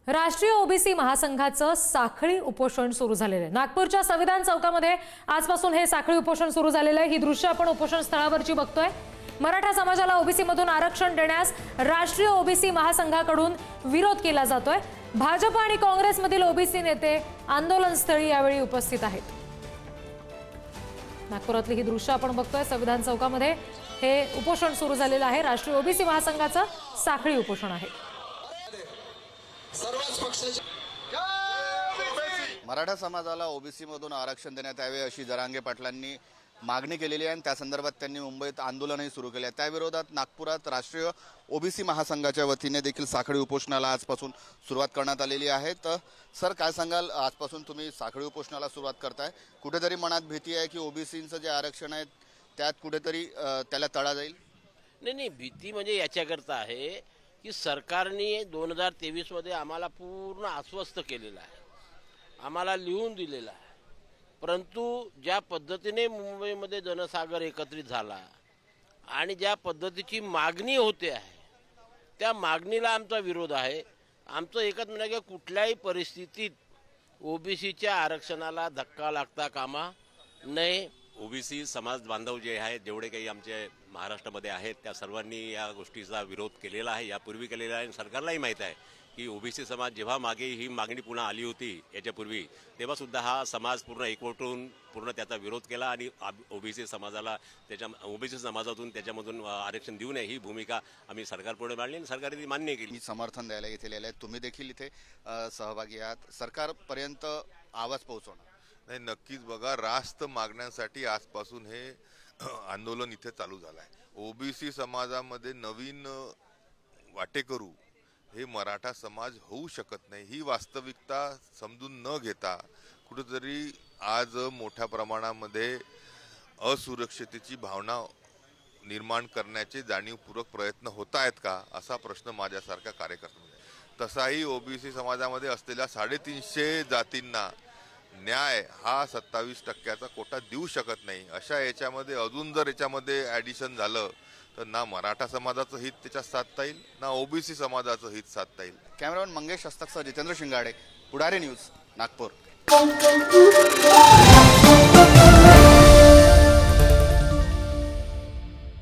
राष्ट्रीय ओबीसी महासंघाचं साखळी उपोषण सुरू झालेलं आहे। नागपूरच्या संविधान चौकामध्ये आजपासून हे साखळी उपोषण सुरू झालेलं आहे। ही दृश्य आपण उपोषण स्थळावरची बघतोय। मराठा समाजाला ओबीसी मधून आरक्षण देण्यास राष्ट्रीय ओबीसी महासंघाकडून विरोध केला जातोय। भाजप आणि काँग्रेसमधील ओबीसी नेते आंदोलनस्थळी यावेळी उपस्थित आहेत। नागपुरातली ही दृश्य आपण बघतोय। संविधान चौकामध्ये हे उपोषण सुरू झालेलं आहे। राष्ट्रीय ओबीसी महासंघाचं साखळी उपोषण आहे। मराठा समाजाला ओबीसी मधून आरक्षण देण्यात यावे अशी जरांगे पाटलांनी मागणी केलेली आहे आणि त्या संदर्भात त्यांनी मुंबईत आंदोलनही सुरू केले आहे। त्या विरोधात नागपुरात राष्ट्रीय ओबीसी महासंघाच्या वतीने देखील साखळी उपोषणाला आजपासून सुरुवात करण्यात आलेली आहे। तर सर काय सांगाल, आजपासून तुम्ही साखळी उपोषणाला सुरुवात करताय, कुठेतरी मनात भीती आहे की ओबीसींचं जे आरक्षण आहे त्यात कुठेतरी त्याला तडा जाईल? नाही, भीती म्हणजे याच्याकरता आहे की सरकारने 2023 मध्ये आम्हाला पूर्ण आश्वस्त केलेलं आहे, आम्हाला लिहून दिलेलं आहे। परंतु ज्या पद्धतीने मुंबईमध्ये जनसागर एकत्रित झाला आणि ज्या पद्धतीची मागणी होते आहे त्या मागणीला आमचा विरोध आहे। आमचं एकच म्हणणं आहे की कुठल्याही परिस्थितीत ओबीसीच्या आरक्षणाला धक्का लागता कामा नये। ओबीसी समाज बांधव जे आहेत, जेवढे काही आमचे महाराष्ट्रामध्ये आहेत, त्या सर्वांनी या गोष्टीचा विरोध केलेला आहे, यापूर्वी केलेला आहे। सरकारलाही माहीत आहे की ओबीसी समाज जेव्हा मागे ही मागणी पुन्हा आली होती याच्यापूर्वी, तेव्हा सुद्धा हा समाज पूर्ण एकवटून पूर्ण त्याचा विरोध केला आणि ओबीसी समाजाला ओबीसी समाजातून त्याच्यामधून आरक्षण देऊ नये ही भूमिका आम्ही सरकारपुढे मांडली आणि सरकारने ती मान्य केली। समर्थन द्यायला इथे आले, तुम्ही देखील इथे सहभागी आहात, सरकारपर्यंत आवाज पोहोचवणार? नाही, नक्कीच बघा, रास्त मागण्यांसाठी आजपासून हे आंदोलन इथे चालू झालं आहे। ओबीसी समाजामध्ये नवीन वाटेकरू हे मराठा समाज होऊ शकत नाही, ही वास्तविकता समजून न घेता कुठेतरी आज मोठ्या प्रमाणामध्ये असुरक्षिततेची भावना निर्माण करण्याचे जाणीवपूर्वक प्रयत्न होत आहेत का, असा प्रश्न माझ्यासारख्या कार्यकर्त्यांमध्ये। तसाही ओबीसी समाजामध्ये असलेल्या 350 जातींना न्याय हा 27% कोटा देऊ शकत नाही। अशा याच्यामध्ये अजून जर याच्यामध्ये ॲडिशन झालं तर ना मराठा समाजाचं हित त्याच्यात साधता येईल, ना ओबीसी समाजाचं हित साधता येईल। कॅमेरामॅन मंगेश हस्तकसह जितेंद्र शिंगाडे, पुढारी न्यूज, नागपूर।